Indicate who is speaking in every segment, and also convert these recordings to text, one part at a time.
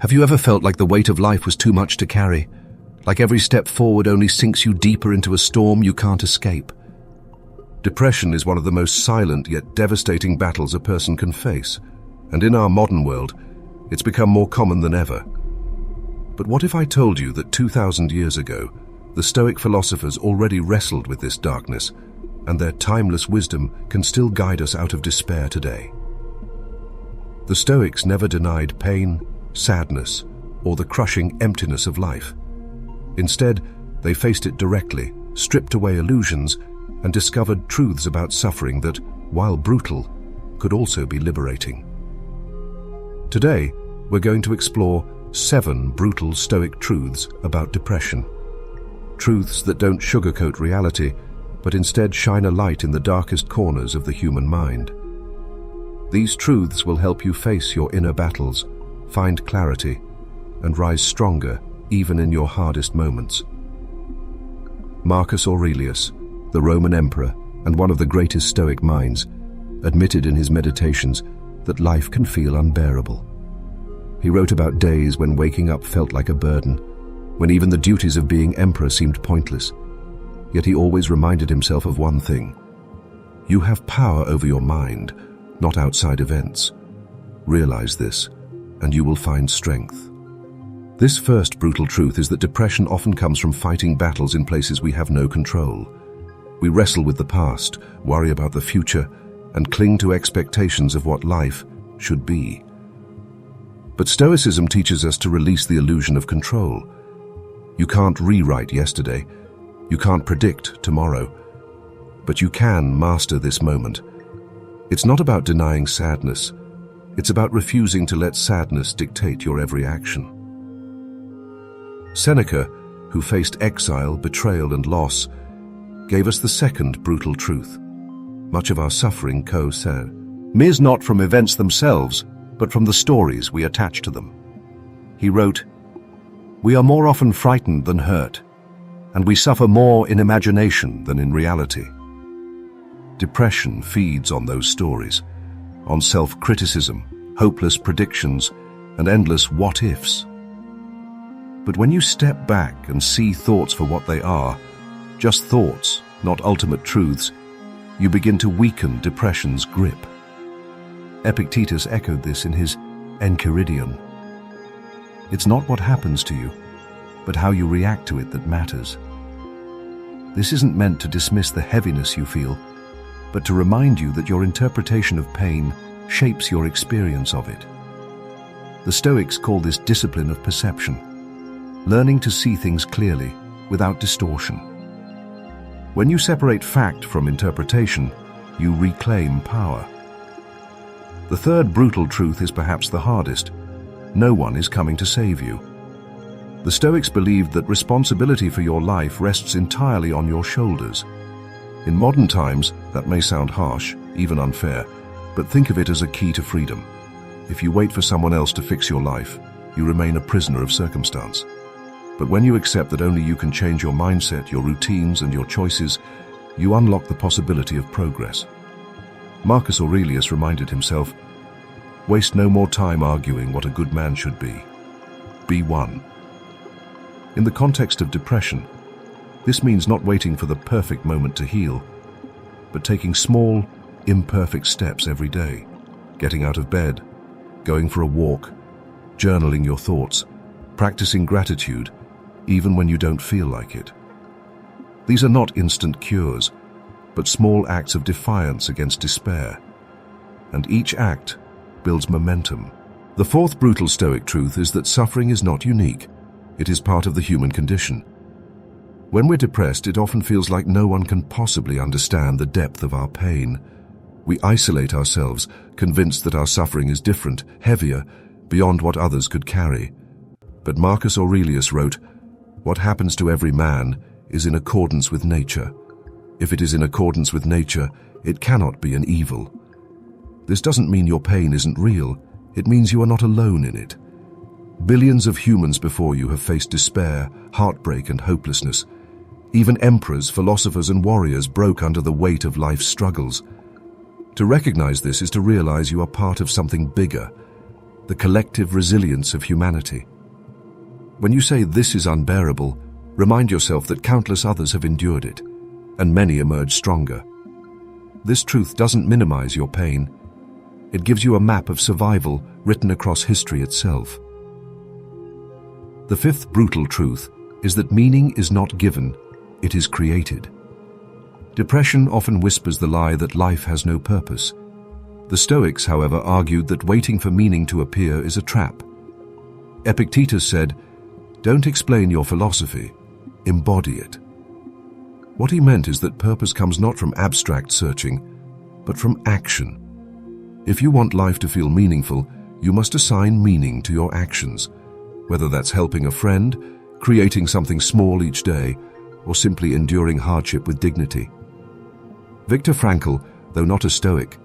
Speaker 1: Have you ever felt like the weight of life was too much to carry? Like every step forward only sinks you deeper into a storm you can't escape? Depression is one of the most silent yet devastating battles a person can face, and in our modern world, it's become more common than ever. But what if I told you that 2,000 years ago, the Stoic philosophers already wrestled with this darkness, and their timeless wisdom can still guide us out of despair today? The Stoics never denied pain, sadness, or the crushing emptiness of life. Instead, they faced it directly, stripped away illusions, and discovered truths about suffering that, while brutal, could also be liberating. Today, we're going to explore 7 brutal Stoic truths about depression. Truths that don't sugarcoat reality, but instead shine a light in the darkest corners of the human mind. These truths will help you face your inner battles, find clarity, and rise stronger even in your hardest moments. Marcus Aurelius, the Roman emperor and one of the greatest Stoic minds, admitted in his meditations that life can feel unbearable. He wrote about days when waking up felt like a burden, when even the duties of being emperor seemed pointless. Yet he always reminded himself of one thing: you have power over your mind, not outside events. Realize this, and you will find strength. This first brutal truth is that depression often comes from fighting battles in places we have no control. We wrestle with the past, worry about the future, and cling to expectations of what life should be. But Stoicism teaches us to release the illusion of control. You can't rewrite yesterday, you can't predict tomorrow, but you can master this moment. It's not about denying sadness, it's about refusing to let sadness dictate your every action. Seneca, who faced exile, betrayal, and loss, gave us the second brutal truth. Much of our suffering, said, is not from events themselves, but from the stories we attach to them. He wrote, "We are more often frightened than hurt, and we suffer more in imagination than in reality." Depression feeds on those stories, on self-criticism, hopeless predictions, and endless what-ifs. But when you step back and see thoughts for what they are, just thoughts, not ultimate truths, you begin to weaken depression's grip. Epictetus echoed this in his Enchiridion. It's not what happens to you, but how you react to it that matters. This isn't meant to dismiss the heaviness you feel, but to remind you that your interpretation of pain shapes your experience of it. The Stoics call this discipline of perception, learning to see things clearly without distortion. When you separate fact from interpretation, you reclaim power. The third brutal truth is perhaps the hardest. No one is coming to save you. The Stoics believed that responsibility for your life rests entirely on your shoulders. In modern times, that may sound harsh, even unfair, but think of it as a key to freedom. If you wait for someone else to fix your life, you remain a prisoner of circumstance. But when you accept that only you can change your mindset, your routines, and your choices, you unlock the possibility of progress. Marcus Aurelius reminded himself, "Waste no more time arguing what a good man should be. Be one." In the context of depression, this means not waiting for the perfect moment to heal, but taking small, imperfect steps every day, getting out of bed, going for a walk, journaling your thoughts, practicing gratitude, even when you don't feel like it. These are not instant cures, but small acts of defiance against despair. And each act builds momentum. The fourth brutal Stoic truth is that suffering is not unique. It is part of the human condition. When we're depressed, it often feels like no one can possibly understand the depth of our pain. We isolate ourselves, convinced that our suffering is different, heavier, beyond what others could carry. But Marcus Aurelius wrote, "What happens to every man is in accordance with nature. If it is in accordance with nature, it cannot be an evil." This doesn't mean your pain isn't real. It means you are not alone in it. Billions of humans before you have faced despair, heartbreak, and hopelessness. Even emperors, philosophers, and warriors broke under the weight of life's struggles. To recognize this is to realize you are part of something bigger. the collective resilience of humanity. When you say this is unbearable, remind yourself that countless others have endured it, and many emerge stronger. This truth doesn't minimize your pain. It gives you a map of survival written across history itself. The fifth brutal truth is that meaning is not given, it is created. Depression often whispers the lie that life has no purpose. The Stoics, however, argued that waiting for meaning to appear is a trap. Epictetus said, "Don't explain your philosophy, embody it." What he meant is that purpose comes not from abstract searching, but from action. If you want life to feel meaningful, you must assign meaning to your actions, whether that's helping a friend, creating something small each day, or simply enduring hardship with dignity. Viktor Frankl, though not a Stoic,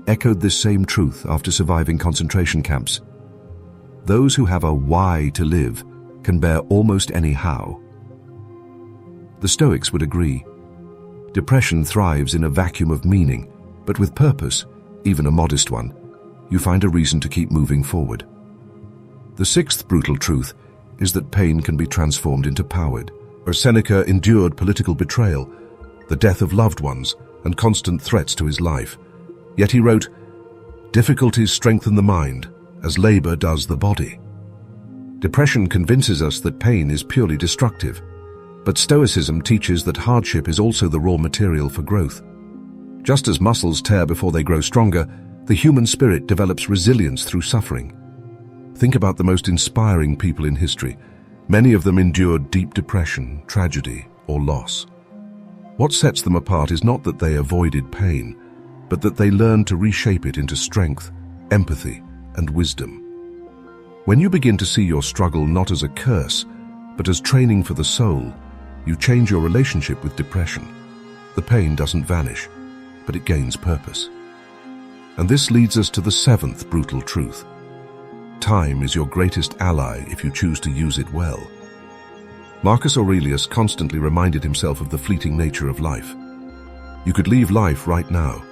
Speaker 1: echoed this same truth after surviving concentration camps. Those who have a why to live can bear almost any how. The Stoics would agree. Depression thrives in a vacuum of meaning, but with purpose, even a modest one, you find a reason to keep moving forward. The sixth brutal truth is that pain can be transformed into power. Seneca endured political betrayal, the death of loved ones, and constant threats to his life. Yet he wrote, "Difficulties strengthen the mind, as labor does the body." Depression convinces us that pain is purely destructive, but Stoicism teaches that hardship is also the raw material for growth. Just as muscles tear before they grow stronger, the human spirit develops resilience through suffering. Think about the most inspiring people in history. Many of them endured deep depression, tragedy, or loss. What sets them apart is not that they avoided pain, but that they learned to reshape it into strength, empathy, and wisdom. When you begin to see your struggle not as a curse, but as training for the soul, you change your relationship with depression. The pain doesn't vanish, but it gains purpose. And this leads us to the seventh brutal truth. Time is your greatest ally if you choose to use it well. Marcus Aurelius constantly reminded himself of the fleeting nature of life. You could leave life right now.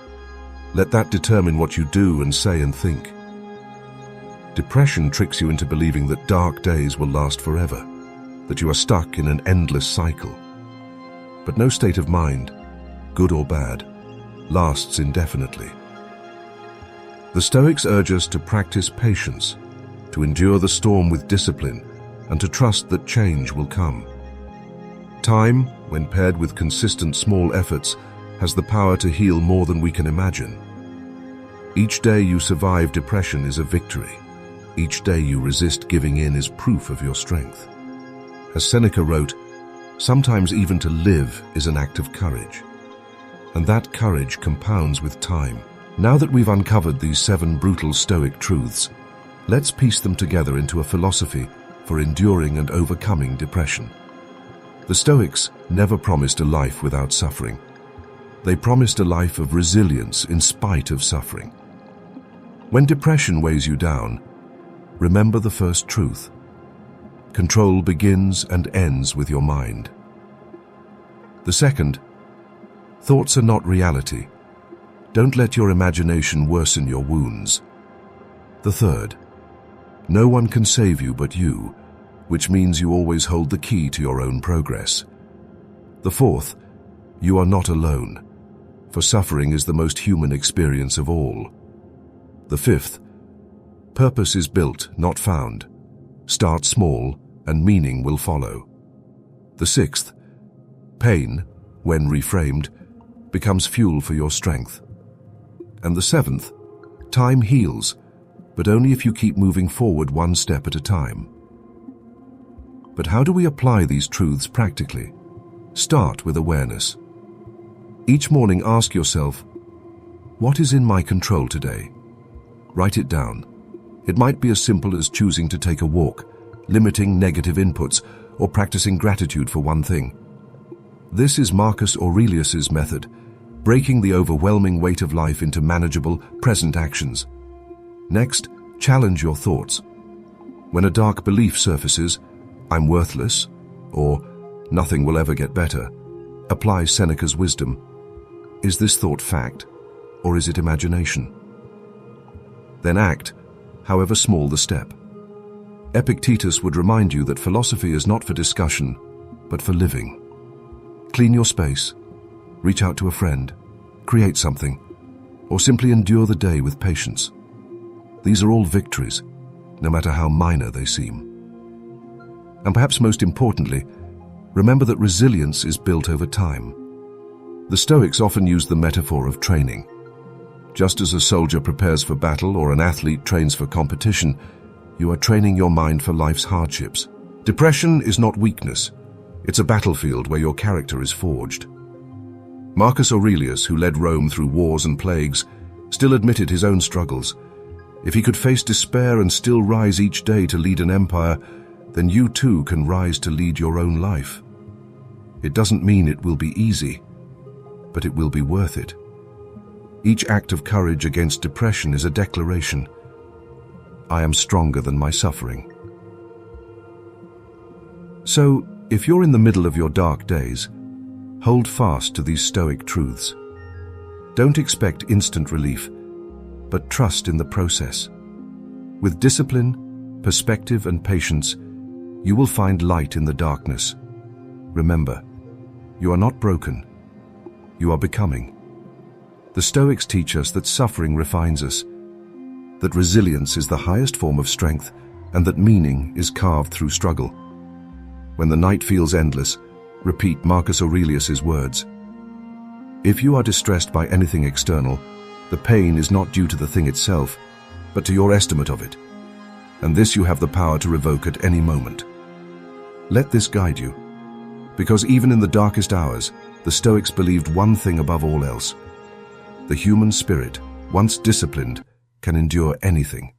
Speaker 1: Let that determine what you do and say and think. Depression tricks you into believing that dark days will last forever, that you are stuck in an endless cycle. But no state of mind, good or bad, lasts indefinitely. The Stoics urge us to practice patience, to endure the storm with discipline, and to trust that change will come. Time, when paired with consistent small efforts, has the power to heal more than we can imagine. Each day you survive depression is a victory. Each day you resist giving in is proof of your strength. As Seneca wrote, sometimes even to live is an act of courage. And that courage compounds with time. Now that we've uncovered these 7 brutal Stoic truths, let's piece them together into a philosophy for enduring and overcoming depression. The Stoics never promised a life without suffering. They promised a life of resilience in spite of suffering. When depression weighs you down, remember the first truth. Control begins and ends with your mind. The second, thoughts are not reality. Don't let your imagination worsen your wounds. The third, no one can save you but you, which means you always hold the key to your own progress. The fourth, you are not alone, for suffering is the most human experience of all. The fifth, purpose is built, not found. Start small, and meaning will follow. The sixth, pain, when reframed, becomes fuel for your strength. And the seventh, time heals, but only if you keep moving forward one step at a time. But how do we apply these truths practically? Start with awareness. Each morning ask yourself, what is in my control today? Write it down. It might be as simple as choosing to take a walk, limiting negative inputs, or practicing gratitude for one thing. This is Marcus Aurelius's method, breaking the overwhelming weight of life into manageable, present actions. Next, challenge your thoughts. When a dark belief surfaces, I'm worthless, or nothing will ever get better, apply Seneca's wisdom. Is this thought fact, or is it imagination? Then act, however small the step. Epictetus would remind you that philosophy is not for discussion, but for living. Clean your space, reach out to a friend, create something, or simply endure the day with patience. These are all victories, no matter how minor they seem. And perhaps most importantly, remember that resilience is built over time. The Stoics often use the metaphor of training. Just as a soldier prepares for battle or an athlete trains for competition, you are training your mind for life's hardships. Depression is not weakness. It's a battlefield where your character is forged. Marcus Aurelius, who led Rome through wars and plagues, still admitted his own struggles. If he could face despair and still rise each day to lead an empire, then you too can rise to lead your own life. It doesn't mean it will be easy, but it will be worth it. Each act of courage against depression is a declaration. I am stronger than my suffering. So, if you're in the middle of your dark days, hold fast to these Stoic truths. Don't expect instant relief, but trust in the process. With discipline, perspective, and patience, you will find light in the darkness. Remember, you are not broken. You are becoming. The Stoics teach us that suffering refines us, that resilience is the highest form of strength, and that meaning is carved through struggle. When the night feels endless, repeat Marcus Aurelius's words. If you are distressed by anything external, the pain is not due to the thing itself, but to your estimate of it. And this you have the power to revoke at any moment. Let this guide you, because even in the darkest hours, the Stoics believed one thing above all else. The human spirit, once disciplined, can endure anything.